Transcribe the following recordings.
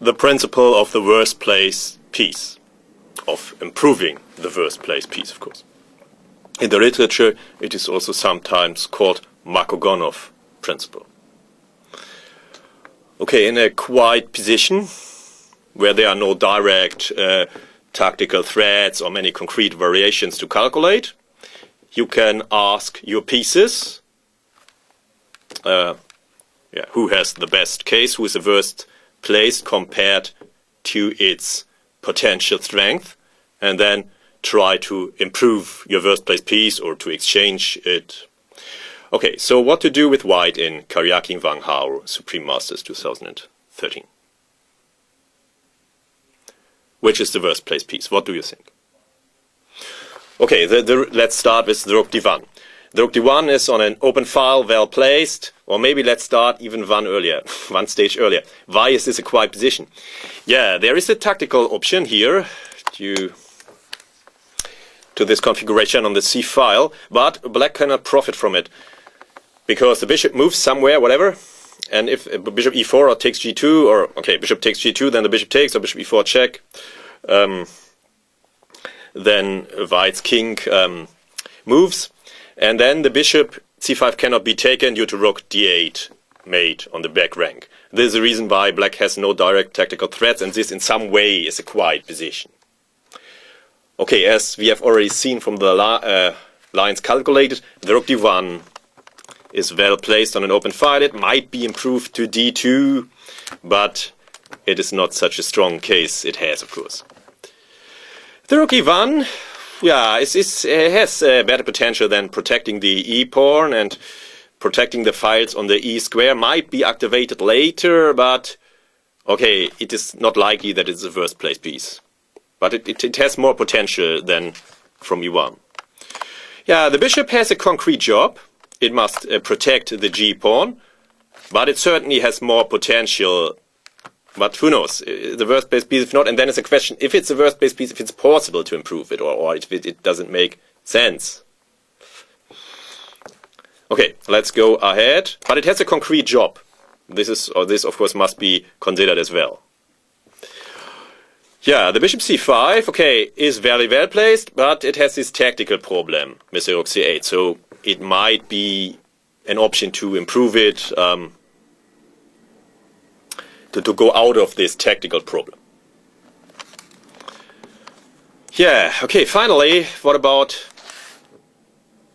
the principle of the worst place piece, of improving the worst place piece, of course. In the literature, it is also sometimes called Markogonov principle. Okay, in a quiet position, where there are no direct tactical threats or many concrete variations to calculate, you can ask your pieces, who has the best case, who is the worst place compared to its potential strength, and then try to improve your worst place piece or to exchange it. Okay, so what to do with white in Karyakin Wang Hao Supreme Masters 2013? Which is the worst place piece? What do you think? Okay, let's start with the Rook D1. The Rook D1 is on an open file, well placed, or maybe let's start even one stage earlier. Why is this a quiet position? Yeah, there is a tactical option here due to this configuration on the C file, but black cannot profit from it because the bishop moves somewhere, whatever, and if bishop e4 or takes g2, or okay, bishop takes g2, then the bishop takes, or bishop e4 check, then white's king moves, and then the bishop c5 cannot be taken due to rook d8 mate on the back rank. This is the reason why black has no direct tactical threats, and this in some way is a quiet position. Okay, as we have already seen from the lines calculated, the rook d1 is well placed on an open file. It might be improved to d2, but it is not such a strong case it has, of course. The rook e1, yeah, it has better potential than protecting the e pawn, and protecting the files on the e square might be activated later, but okay, it is not likely that it's the first place piece. But it has more potential than from e1. Yeah, the bishop has a concrete job. It must protect the g-pawn, but it certainly has more potential. But who knows, the worst place piece, if not, and then it's a question, if it's the worst place piece, if it's possible to improve it, or if it doesn't make sense. Okay, let's go ahead. But it has a concrete job. This of course must be considered as well. Yeah, the bishop c5, okay, is very well placed, but it has this tactical problem with the rook c8, so it might be an option to improve it, to go out of this tactical problem. Yeah, okay, finally, what about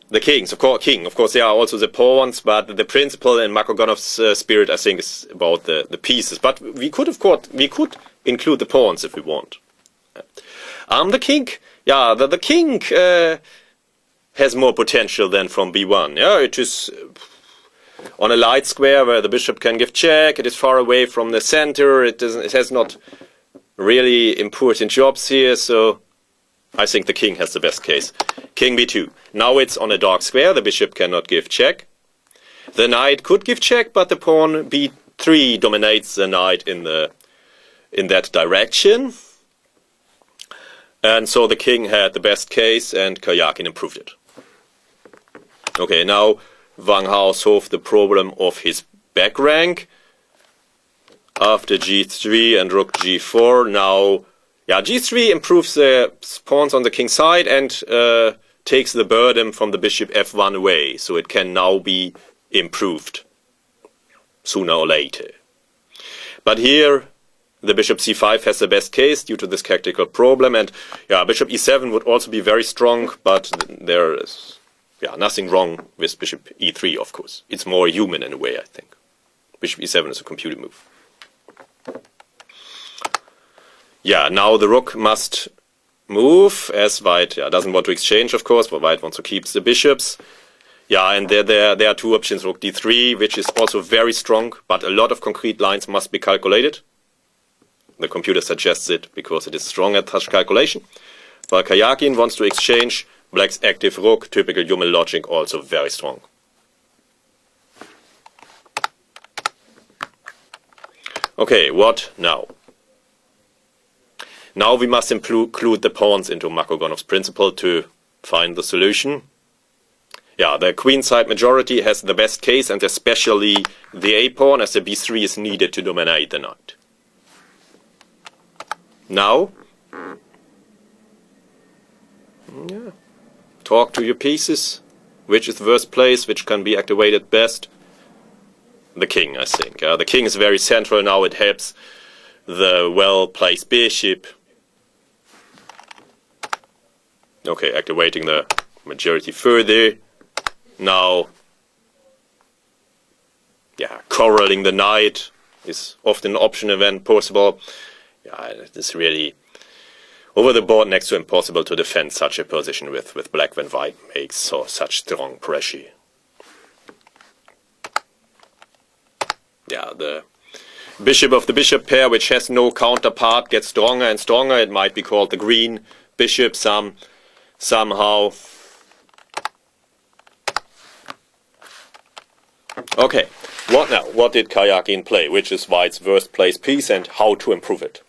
the kings? Of course, there are also the pawns, but the principle in Markogonov's spirit, I think, is about the pieces. But we could, of course, include the pawns if we want. The king, yeah, the king has more potential than from b1. Yeah, it is on a light square where the bishop can give check. It is far away from the center. It has not really important jobs here, so I think the king has the best case. King b2. Now it's on a dark square. The bishop cannot give check. The knight could give check, but the pawn b3 dominates the knight in that direction. And so the king had the best case, and Karyakin improved it. Okay, now Wang Hao solved the problem of his back rank. After g3 and rook g4, now, yeah, g3 improves the pawns on the king's side and takes the burden from the bishop f1 away, so it can now be improved sooner or later. But here, the bishop c5 has the best case due to this tactical problem, and yeah, bishop e7 would also be very strong, but there is nothing wrong with bishop e3, of course. It's more human in a way, I think. Bishop e7 is a computer move. Yeah, now the rook must move, as white doesn't want to exchange, of course, but white wants to keep the bishops. Yeah, and there are two options, rook d3, which is also very strong, but a lot of concrete lines must be calculated. The computer suggests it because it is strong at such calculation. While Karyakin wants to exchange, black's active rook, typical human logic, also very strong. Okay, what now? Now we must include the pawns into Markogonov's principle to find the solution. Yeah, the queenside majority has the best case, and especially the a pawn, as the b3 is needed to dominate the knight. Now, yeah, talk to your pieces. Which is the worst place, which can be activated best? The king, I think. The king is very central now. It helps the well-placed bishop. Okay, activating the majority further. Now, yeah, corralling the knight is often an option when possible. Yeah, it is really over the board next to impossible to defend such a position with black when white makes such strong pressure. Yeah, the bishop of the bishop pair, which has no counterpart, gets stronger and stronger. It might be called the green bishop somehow. Okay, what now? What did Karjakin play? Which is white's worst placed piece and how to improve it?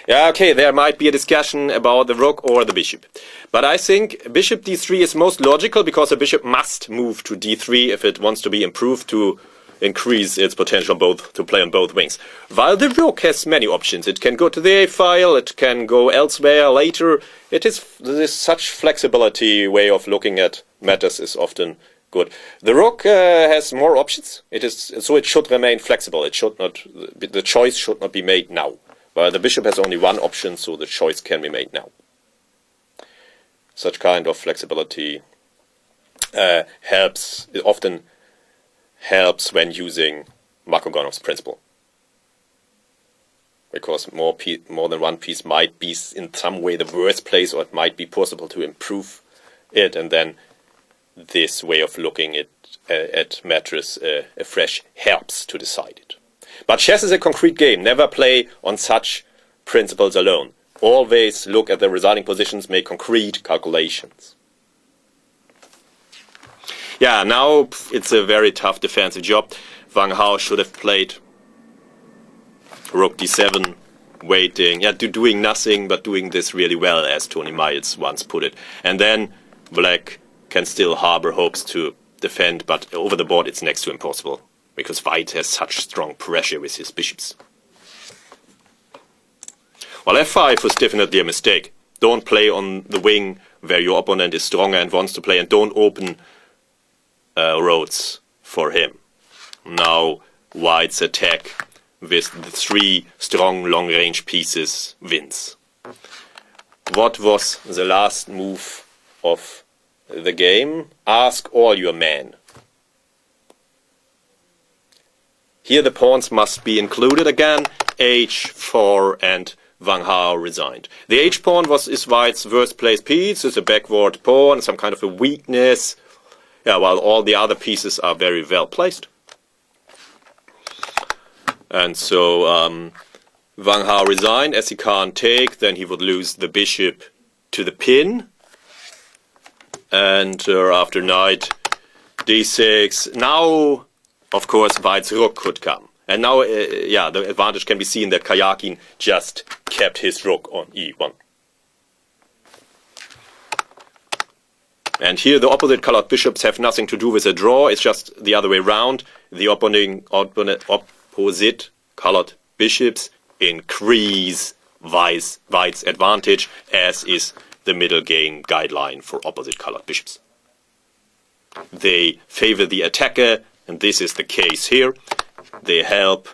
Yeah, okay, there might be a discussion about the rook or the bishop. But I think bishop d3 is most logical because the bishop must move to d3 if it wants to be improved to increase its potential to play on both wings. While the rook has many options. It can go to the a file, it can go elsewhere later. This such flexibility way of looking at matters is often good. The rook has more options. So it should remain flexible. The choice should not be made now. Well, the bishop has only one option, so the choice can be made now. Such kind of flexibility often helps when using Markogonov's principle. Because more than one piece might be in some way the worst place, or it might be possible to improve it, and then this way of looking at matters afresh helps to decide it. But chess is a concrete game. Never play on such principles alone. Always look at the resulting positions, make concrete calculations. Yeah, now it's a very tough defensive job. Wang Hao should have played rook d7, waiting, doing nothing, but doing this really well, as Tony Miles once put it. And then black can still harbor hopes to defend, but over the board it's next to impossible. Because white has such strong pressure with his bishops. Well, f5 was definitely a mistake. Don't play on the wing where your opponent is stronger and wants to play, and don't open roads for him. Now white's attack with the three strong long-range pieces wins. What was the last move of the game? Ask all your men. Here the pawns must be included again, h4, and Wang Hao resigned. The h-pawn is white's worst placed piece, it's a backward pawn, some kind of a weakness, while all the other pieces are very well placed. And so Wang Hao resigned. As he can't take, then he would lose the bishop to the pin. And after knight d6, now of course white's rook could come. And now, the advantage can be seen that Karjakin just kept his rook on e1. And here the opposite colored bishops have nothing to do with a draw, it's just the other way around. The opposite colored bishops increase white's advantage, as is the middle game guideline for opposite colored bishops. They favor the attacker, and this is the case here. They help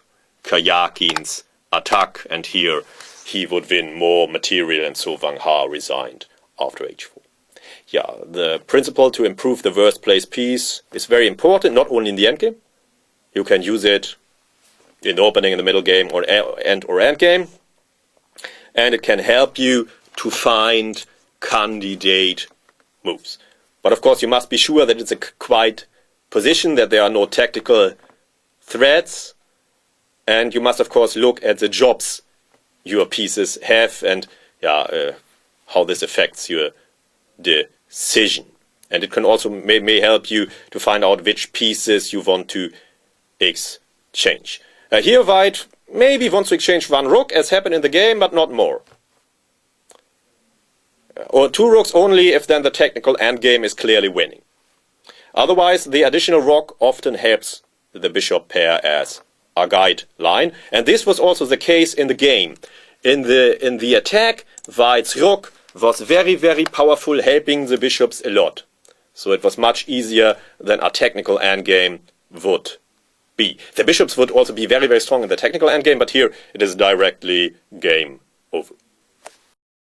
Karjakin's attack, and here he would win more material, and so Wang Hao resigned after h4. Yeah, the principle to improve the worst placed piece is very important, not only in the endgame. You can use it in the opening, in the middle game, or end game. And it can help you to find candidate moves. But of course you must be sure that it's a quiet position, that there are no tactical threats, and you must of course look at the jobs your pieces have, and how this affects your decision. And it can also may help you to find out which pieces you want to exchange. Here white maybe wants to exchange one rook, as happened in the game, but not more. Or two rooks only if then the technical endgame is clearly winning. Otherwise, the additional rook often helps the bishop pair as our guide line. And this was also the case in the game. In the attack, White's rook was very, very powerful, helping the bishops a lot. So it was much easier than our technical endgame would be. The bishops would also be very, very strong in the technical endgame, but here it is directly game over.